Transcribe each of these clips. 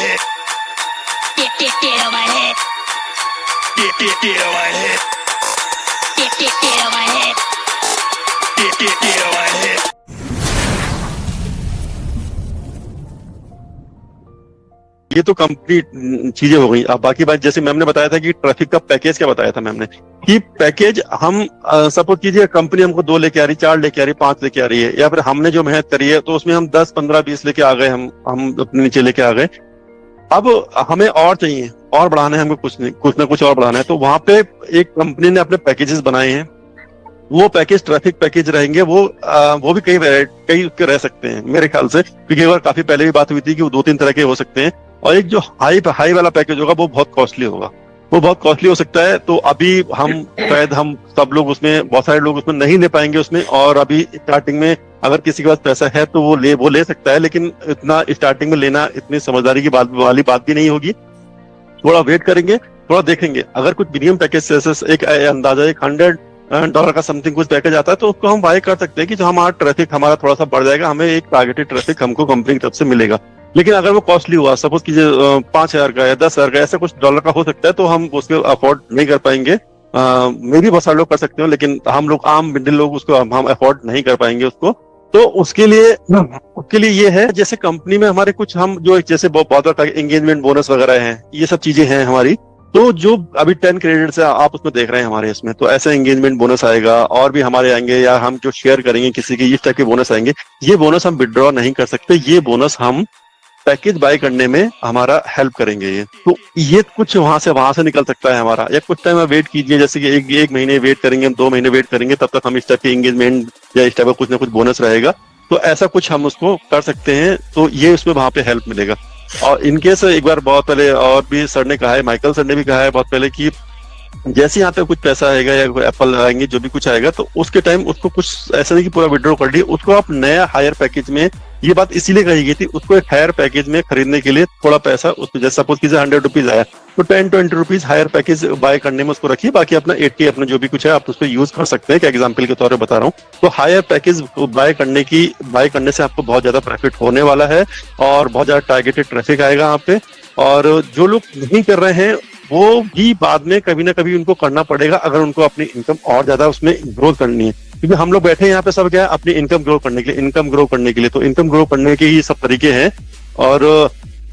head. Get on my head. Get on my head. Get on my head. Get on my head. ये तो complete चीजें हो गई। अब बाकी बात, जैसे मैम ने बताया था कि ट्रैफिक का पैकेज क्या बताया था मैम ने, कि पैकेज हम सपोज कीजिए कंपनी हमको 2 लेके आ रही, 4 लेके आ रही, 5 लेके आ रही है, या फिर हमने जो मेहनत करी है तो उसमें हम 10, 15, 20 लेके आ गए, हम अपने नीचे लेके आ गए। अब हमें और चाहिए, और बढ़ाना है हमको, कुछ ना कुछ और बढ़ाना है। तो वहां पे एक कंपनी ने अपने पैकेजेस बनाए हैं। वो पैकेज ट्रैफिक पैकेज रहेंगे, वो भी कई रह सकते हैं मेरे ख्याल से, क्योंकि एक बार काफी पहले भी बात हुई थी कि वो 2-3 तरह के हो सकते हैं। और एक जो हाई वाला पैकेज होगा वो बहुत कॉस्टली होगा, वो बहुत कॉस्टली हो सकता है। तो अभी शायद हम सब लोग उसमें, बहुत सारे लोग उसमें नहीं ले पाएंगे उसमें। और अभी स्टार्टिंग में अगर किसी के पास पैसा है तो वो ले सकता है, लेकिन इतना स्टार्टिंग में लेना इतनी समझदारी की वाली बात भी नहीं होगी। थोड़ा वेट करेंगे, थोड़ा देखेंगे। अगर कुछ मिनिमम पैकेज जैसे एक अंदाजा $100 का समथिंग कुछ पैकेज आता है तो उसको हम बाय कर सकते हैं कि जो हमारा ट्रैफिक हमारा थोड़ा सा बढ़ जाएगा, हमें एक टारगेटेड ट्रैफिक हमको कंपनी की तरफ से मिलेगा। लेकिन अगर वो कॉस्टली हुआ, सपोज कीजिए 5,000 का या 10,000 का, ऐसा कुछ डॉलर का हो सकता है, तो हम उसको अफोर्ड नहीं कर पाएंगे। मे भी बहुत सारे लोग कर सकते हो, लेकिन हम लोग आम मिडिल लोग उसको हम अफोर्ड नहीं कर पाएंगे उसको। तो उसके लिए ये है, जैसे कंपनी में हमारे कुछ हम जो जैसे बहुत एंगेजमेंट बोनस वगैरह हैं, ये सब चीजें हैं हमारी। तो जो अभी 10 क्रेडिट्स है आप उसमें देख रहे हैं हमारे इसमें, तो ऐसे एंगेजमेंट बोनस आएगा, और भी हमारे आएंगे, या हम जो शेयर करेंगे किसी के, इस टाइप के बोनस आएंगे। ये बोनस हम विड्रॉ नहीं कर सकते, ये बोनस हम पैकेज बाय करने में हमारा हेल्प करेंगे। ये तो ये कुछ वहां से निकल सकता है हमारा। या कुछ टाइम वेट कीजिए, जैसे कि एक महीने वेट करेंगे, 2 महीने वेट करेंगे, तब तक हम इस टाइप के एंगेजमेंट या इस टाइप का कुछ ना कुछ बोनस रहेगा, तो ऐसा कुछ हम उसको कर सकते हैं। तो ये उसमें वहां पे हेल्प मिलेगा। और इनकेस एक बार बहुत पहले और भी सर ने कहा है, माइकल सर ने भी कहा है बहुत पहले, कि जैसे यहाँ पे कुछ पैसा आएगा या एप्पल आएंगे, जो भी कुछ आएगा, तो उसके टाइम उसको कुछ ऐसा नहीं कि पूरा विड्रॉ कर दिए, उसको आप नया हायर पैकेज में, ये बात इसीलिए कही गई थी, उसको एक हायर पैकेज में खरीदने के लिए थोड़ा पैसा उसको, जैसे सपोज कीजिए ₹100 आया, तो 10-20 रुपीज हायर पैकेज बाय करने में उसको रखिए। बाकी अपना 80 अपना जो भी कुछ है आप उसको यूज कर सकते हैं, क्या एग्जाम्पल के तौर पर बता रहा हूँ। तो हायर पैकेज बाय करने से आपको बहुत ज्यादा प्रॉफिट होने वाला है, और बहुत ज्यादा टारगेटेड ट्रैफिक आएगा यहाँ पे। और जो लोग नहीं कर रहे हैं वो भी बाद में कभी ना कभी उनको करना पड़ेगा, अगर उनको अपनी इनकम और ज्यादा उसमें ग्रोथ करनी है। क्योंकि हम लोग बैठे हैं यहाँ पे सब क्या है, अपनी इनकम ग्रो करने के लिए, तो इनकम ग्रो करने के ही सब तरीके हैं।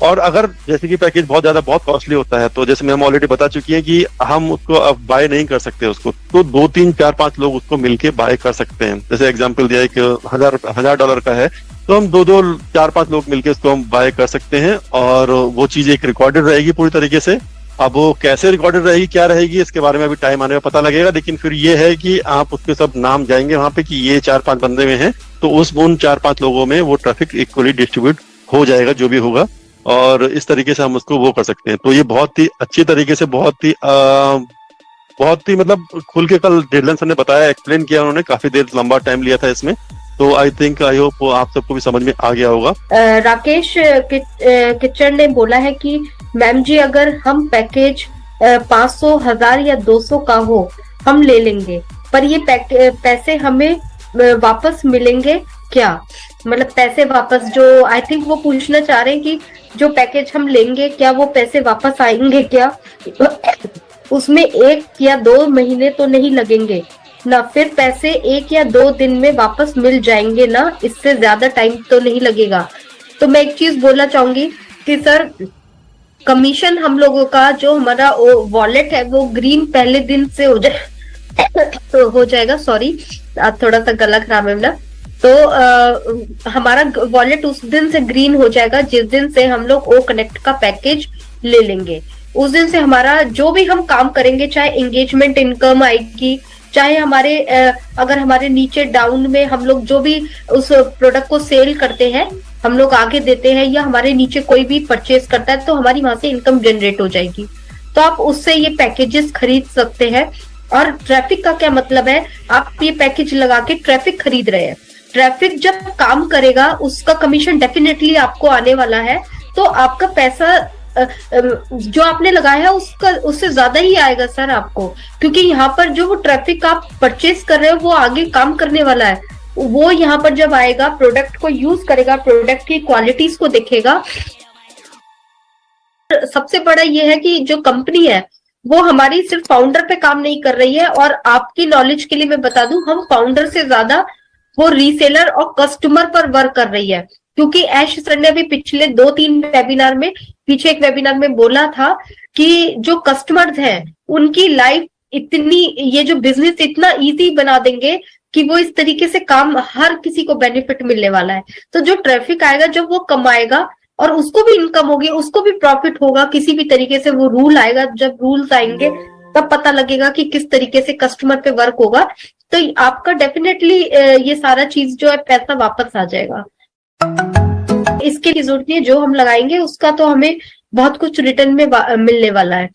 और अगर जैसे कि पैकेज बहुत कॉस्टली होता है, तो जैसे मैम ऑलरेडी बता चुकी है कि हम उसको अब बाय नहीं कर सकते उसको, तो 2, 3, 4, 5 लोग उसको मिलके बाय कर सकते हैं। जैसे एग्जांपल दिया, एक $1,000 का है, तो हम 2, 4, 5 लोग मिलके उसको हम बाय कर सकते हैं। और वो चीज एक रिकॉर्डेड रहेगी पूरी तरीके से। अब वो कैसे रिकॉर्डेड रहेगी, क्या रहेगी, इसके बारे में अभी टाइम आने में पता लगेगा। लेकिन फिर ये है कि आप उसके सब नाम जाएंगे वहां पे कि ये 4-5 बंदे में हैं, तो उन 4-5 लोगों में वो ट्रैफिक इक्वली डिस्ट्रीब्यूट हो जाएगा, जो भी होगा। और इस तरीके से हम उसको वो कर सकते हैं। तो ये बहुत ही अच्छी तरीके से, बहुत ही मतलब खुल के कल डेडलाइन सर ने बताया, एक्सप्लेन किया उन्होंने, काफी देर लंबा टाइम लिया था इसमें। तो आई होप आप सबको भी समझ में आ गया होगा। राकेश किचन ने बोला है कि मैम जी, अगर हम पैकेज 500, 1000 या 200 का हो, हम ले लेंगे, पर ये पैसे हमें वापस मिलेंगे क्या? मतलब पैसे वापस, जो आई थिंक वो पूछना चाह रहे हैं कि जो पैकेज हम लेंगे, क्या वो पैसे वापस आएंगे क्या? उसमें 1 या 2 महीने तो नहीं लगेंगे ना, फिर पैसे 1 या 2 दिन में वापस मिल जाएंगे ना, इससे ज्यादा टाइम तो नहीं लगेगा। तो मैं एक चीज बोलना चाहूंगी कि सर, कमीशन हम लोगों का जो हमारा वॉलेट है वो ग्रीन पहले दिन से हो जाएगा। सॉरी, थोड़ा सा गला खराब है ना। तो हमारा वॉलेट उस दिन से ग्रीन हो जाएगा जिस दिन से हम लोग ओ कनेक्ट का पैकेज ले लेंगे। उस दिन से हमारा जो भी हम काम करेंगे, चाहे एंगेजमेंट इनकम आएगी, चाहे हमारे अगर हमारे नीचे डाउन में हम लोग जो भी उस प्रोडक्ट को सेल करते हैं, हम लोग आगे देते हैं, या हमारे नीचे कोई भी परचेज करता है, तो हमारी वहां से इनकम जनरेट हो जाएगी। तो आप उससे ये पैकेजेस खरीद सकते हैं। और ट्रैफिक का क्या मतलब है, आप ये पैकेज लगा के ट्रैफिक खरीद रहे हैं, ट्रैफिक जब काम करेगा उसका कमीशन डेफिनेटली आपको आने वाला है। तो आपका पैसा जो आपने लगाया है उससे ज्यादा ही आएगा सर आपको, क्योंकि यहाँ पर जो वो ट्रैफिक आप परचेज कर रहे हो वो आगे काम करने वाला है। वो यहाँ पर जब आएगा, प्रोडक्ट को यूज करेगा, प्रोडक्ट की क्वालिटीज को देखेगा, सबसे बड़ा ये है कि जो कंपनी है वो हमारी सिर्फ फाउंडर पे काम नहीं कर रही है, और आपकी नॉलेज के लिए मैं बता दूं, हम फाउंडर से ज्यादा वो रीसेलर और कस्टमर पर वर्क कर रही है। क्योंकि ऐश सर ने अभी पिछले 2-3 वेबिनार में, पीछे एक वेबिनार में बोला था कि जो कस्टमर्स हैं उनकी लाइफ इतनी, ये जो बिजनेस इतना इजी बना देंगे कि वो इस तरीके से काम, हर किसी को बेनिफिट मिलने वाला है। तो जो ट्रैफिक आएगा, जब वो कमाएगा और उसको भी इनकम होगी, उसको भी प्रॉफिट होगा, किसी भी तरीके से वो रूल आएगा, जब रूल्स आएंगे तब पता लगेगा कि किस तरीके से कस्टमर पे वर्क होगा। तो आपका डेफिनेटली ये सारा चीज जो है पैसा वापस आ जाएगा। इसके लिए जरूरत नहीं है, जो हम लगाएंगे उसका तो हमें बहुत कुछ रिटर्न में मिलने वाला है।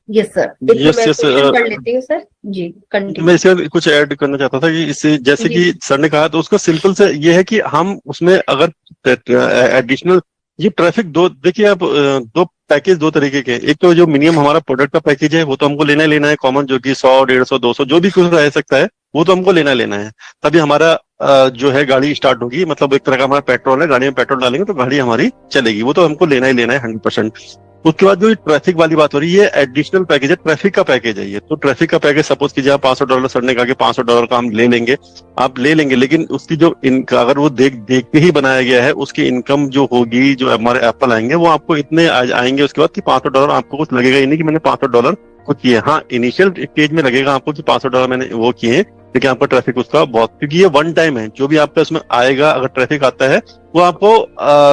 यस सर, पढ़ लेती हूँ सर जी, कंटिन्यू। मैं इसमें कुछ ऐड करना चाहता था कि इससे, जैसे कि सर ने कहा, तो उसका सिंपल से ये है कि हम उसमें अगर एडिशनल ये ट्रैफिक देखिए आप, दो पैकेज दो तरीके के। एक तो जो मिनिमम हमारा प्रोडक्ट का पैकेज है वो तो हमको लेना ही लेना है, कॉमन, जो कि 100, 150, 200 जो भी कुछ रह सकता है वो तो हमको लेना लेना है। तभी हमारा जो है गाड़ी स्टार्ट होगी, मतलब एक तरह का हमारा पेट्रोल है, गाड़ी में पेट्रोल डालेंगे तो गाड़ी हमारी चलेगी, वो तो हमको लेना ही लेना है 100%। उसके बाद जो ट्रैफिक वाली बात हो रही है, एडिशनल पैकेज है, ट्रैफिक का पैकेज है ये। तो ट्रैफिक का पैकेज सपोज कीजिए आप $500 सर ने कहा कि $500 का हम ले लेंगे, आप ले लेंगे, लेकिन उसकी जो अगर वो देख के ही बनाया गया है, उसकी इनकम जो होगी, जो हमारे एप्पल आएंगे वो आपको इतने आएंगे उसके बाद कि $500 आपको कुछ लगेगा ही नहीं कि मैंने $500 कुछ किए। हाँ, इनिशियल स्टेज में लगेगा आपको कि $500 मैंने वो किए, लेकिन आपका ट्रैफिक उसका बहुत, क्योंकि ये वन टाइम है, जो भी आपका उसमें आएगा, अगर ट्रैफिक आता है वो आपको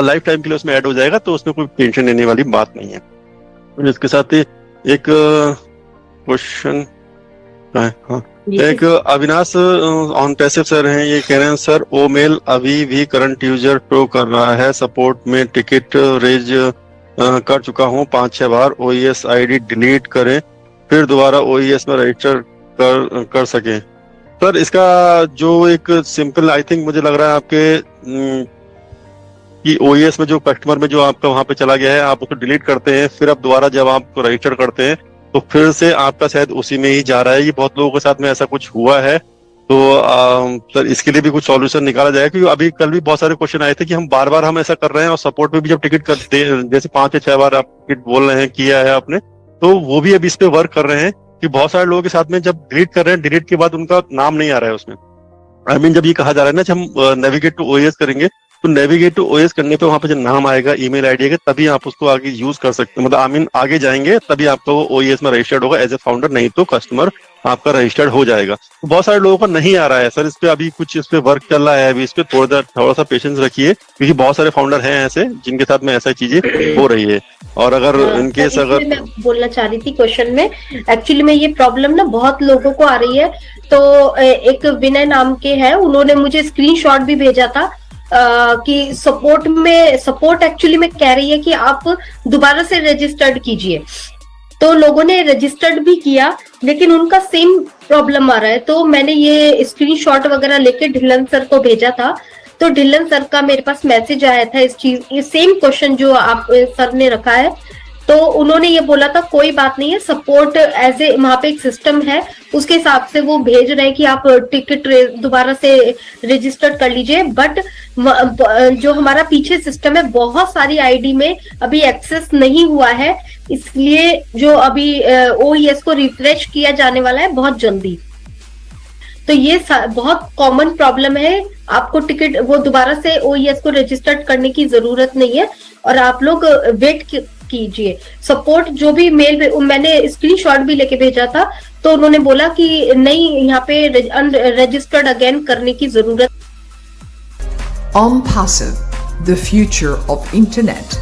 लाइफ टाइम के लिए उसमें ऐड हो जाएगा, तो उसमें कोई टेंशन लेने वाली बात नहीं है। इसके साथ ही एक क्वेश्चन है, हाँ, एक अविनाश ऑन पैसिव सर हैं, ये कह रहे हैं सर ओमेल अभी भी करंट यूजर टो कर रहा है, सपोर्ट में टिकट रेज कर चुका हूँ 5-6 बार, OES ID डिलीट करें फिर दोबारा OES में रजिस्टर कर सके। सर इसका जो एक सिंपल, आई थिंक मुझे लग रहा है आपके कि OES में जो कस्टमर में जो आपका वहां पे चला गया है, आप उसको डिलीट करते हैं, फिर अब दोबारा जब आप रजिस्टर करते हैं तो फिर से आपका शायद उसी में ही जा रहा है। ये बहुत लोगों के साथ में ऐसा कुछ हुआ है, तो सर इसके लिए भी कुछ सॉल्यूशन निकाला जाए, क्योंकि अभी कल भी बहुत सारे क्वेश्चन आए थे कि हम बार बार हम ऐसा कर रहे हैं, और सपोर्ट में भी जब टिकट करते, जैसे 5 या 6 बार आप टिकट बोल रहे हैं किया है आपने, तो वो भी अभी इस पे वर्क कर रहे हैं कि बहुत सारे लोगों के साथ में जब डिलीट कर रहे हैं, डिलीट के बाद उनका नाम नहीं आ रहा है उसमें। आई मीन जब ये कहा जा रहा है ना कि हम नेविगेट टू OES करेंगे, तो नेविगेट टू OES करने पे वहां पे जब नाम आएगा, ईमेल आईडी आएगा, तभी आप उसको आगे यूज कर सकते हैं, मतलब आई मीन आगे जाएंगे तभी आपका वो OES में रजिस्टर्ड होगा एज ए फाउंडर, नहीं तो कस्टमर आपका रजिस्टर्ड हो जाएगा। तो बहुत सारे लोगों का नहीं आ रहा है सर, इस पे अभी कुछ इस पे वर्क चल रहा है, अभी इस पे थोड़ा सा पेशेंस रखिए, क्योंकि बहुत सारे फाउंडर हैं ऐसे जिनके साथ में ऐसा चीजें हो रही है। और अगर इनकेस अगर मैं बोलना चाह रही थी क्वेश्चन में, एक्चुअली में ये प्रॉब्लम ना बहुत लोगों को आ रही है। तो एक विनय नाम के हैं, उन्होंने मुझे स्क्रीनशॉट भी भेजा था कि सपोर्ट एक्चुअली में कह रही है कि आप दोबारा से रजिस्टर्ड कीजिए। तो लोगों ने रजिस्टर्ड भी किया, लेकिन उनका सेम प्रॉब्लम आ रहा है। तो मैंने ये स्क्रीनशॉट वगैरह लेके ढिल्लन सर को भेजा था, तो ढिल्लन सर का मेरे पास मैसेज आया था ये सेम क्वेश्चन जो आप सर ने रखा है। तो उन्होंने ये बोला था कोई बात नहीं है, सपोर्ट एज ए वहां पे एक सिस्टम है, उसके हिसाब से वो भेज रहे हैं कि आप टिकट दोबारा से रजिस्टर कर लीजिए। बट जो हमारा पीछे सिस्टम है, बहुत सारी आईडी में अभी एक्सेस नहीं हुआ है, इसलिए जो अभी OES को रिफ्रेश किया जाने वाला है बहुत जल्दी। तो ये बहुत कॉमन प्रॉब्लम है, आपको टिकट वो दोबारा से OES को रजिस्टर्ड करने की जरूरत नहीं है, और आप लोग वेट कीजिए। सपोर्ट जो भी मेल मैंने स्क्रीनशॉट भी लेके भेजा था, तो उन्होंने बोला कि नहीं, यहाँ पे रजिस्टर्ड अगेन करने की जरूरत। OnPassive, the future of internet.